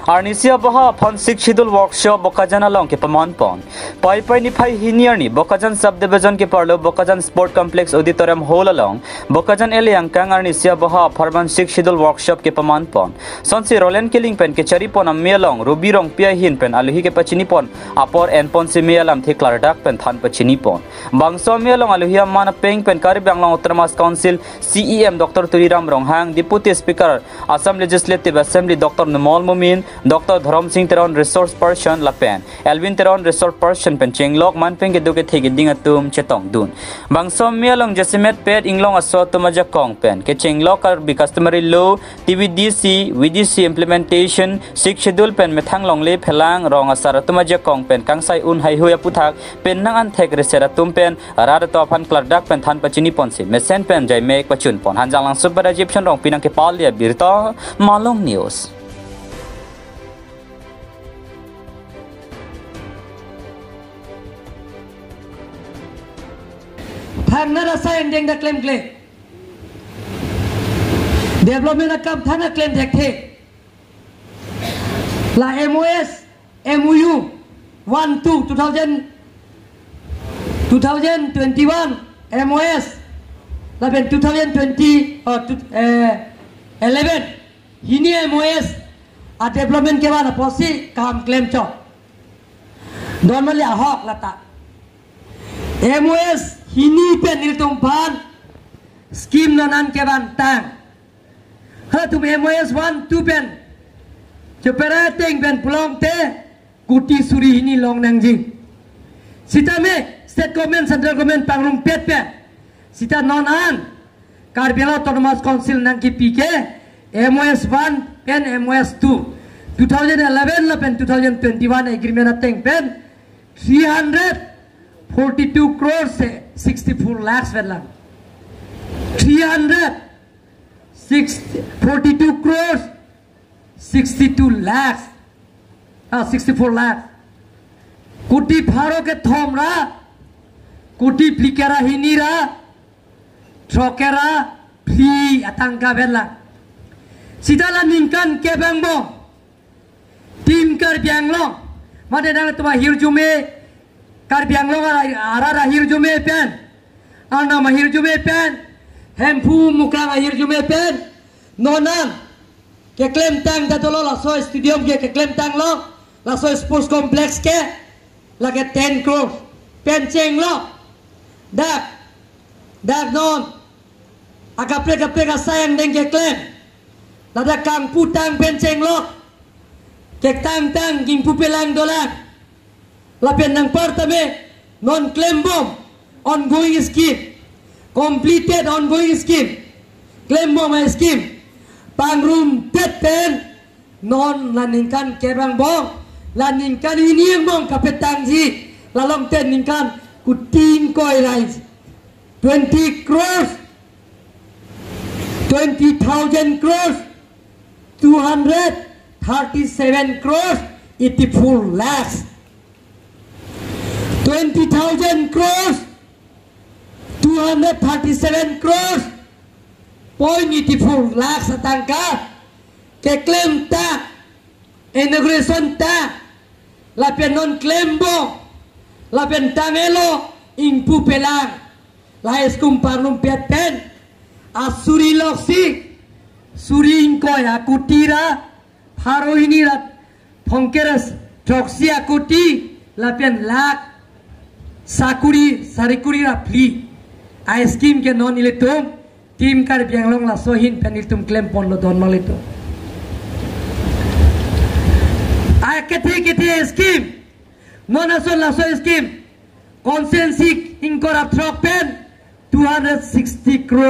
Arnisia baha upon six schedule workshop Bokajan along ke Pamanpon. Pai ni phai hinier ni Bokajan subdivision ke parlo Bokajan sport complex auditorium hall along Bokajan Eliang kang Arnisia baha Farman six schedule workshop ke Pamanpon. Sonsi Roland Killing pen ke Charipon am Mielong Ruby Rong Pia Hin pen aluhi ke Pachinipon apor enpon si Mielam thi Clardak pen than Pachinipon. Bangso Mielong aluhi mana peng pen Karibang Long Uttarmas Council CEM Dr. Turiram Ronghang Deputy Speaker Assam Legislative Assembly Dr. Numol Mumin Dr. Dharam Singh Teron Resource Person Lapen Alvin Teron Resource Person pen Chenglok Manpeng ke duke thegi dingatum chetong dun Bangsom Mielong Jasimet Pet Inglong Aso Tumaja Kong pen ke Chenglok ar be customary law TVDC VDC implementation six schedule pen methang longle phelang rong asar Tumaja Kong pen kangsai un hai huya puthak pen nang an thek resera tum pen arar to aphan clardak pen than pachini ponsi mesen pen jai mek pachun pon hanjang lang subara egyptian rong pinang ke palia birta Malong News. Thang na rasa ending da claim development na kam thana claim dekhe la MOS MOU 2021 MOS la ben 2020 or 11 hini MOS a development ke bana posi kam claim cho normally a hok lata MOS hini pen niltum pan scheme nanan ke ban tang ha tum MOS 1 2 pen chopera teng pen pulong te kuti suri hini long nangjing sita me state government central government pangrung pet pe sita non an Karbiang Autonomous Council nang ki pike MOS 1 pen MOS 2 2011 la pen 2021 agreement ateng pen 342 crores 64 lakhs vedlang 342 crores 62 lakhs 64 lakhs kuti pharo ke thomra kuti plikera hinira trokera phi atangka vedlang sidala ningkan ke bangbo tim Karbiang Long made nang tuma hirjume Karbiang Long ara hirjume pen ana mahirjume pen hempu mukang hirjume pen nonang ke claim tang datolo la so stadium ke claim tang lo la so sports complex ke la ke 10 crore pen cheng lo dak non akapre ka sayang deng ke claim la da kang putang pen cheng lo ke tang ging pupelang dolang la pen nang partame non claim bomb ongoing scheme completed ongoing scheme claim bomb scheme pangrum peten non laningkan kebang bong laningkan ini bong kapetang ji lalong ten ningkan kuting koi rise 20 crores 20,000 crores 237 crores 84 lakhs 20,000 crores 237 crores 0.84 lakhs atangka ke claim ta inauguration ta lapen non claim bo lapen tangelo ingpu pelang la eskum parnum peten asuri loksi suri ingkoy akutira pharo hinira phongkeras troksi akuti lapen lak sakuri sarikuri rapli a scheme ke non iletum tim Karbiang Long la sohin peniltum claim pon lo don malito a kete scheme non ason la so scheme consensik inkora trok pen 260 crore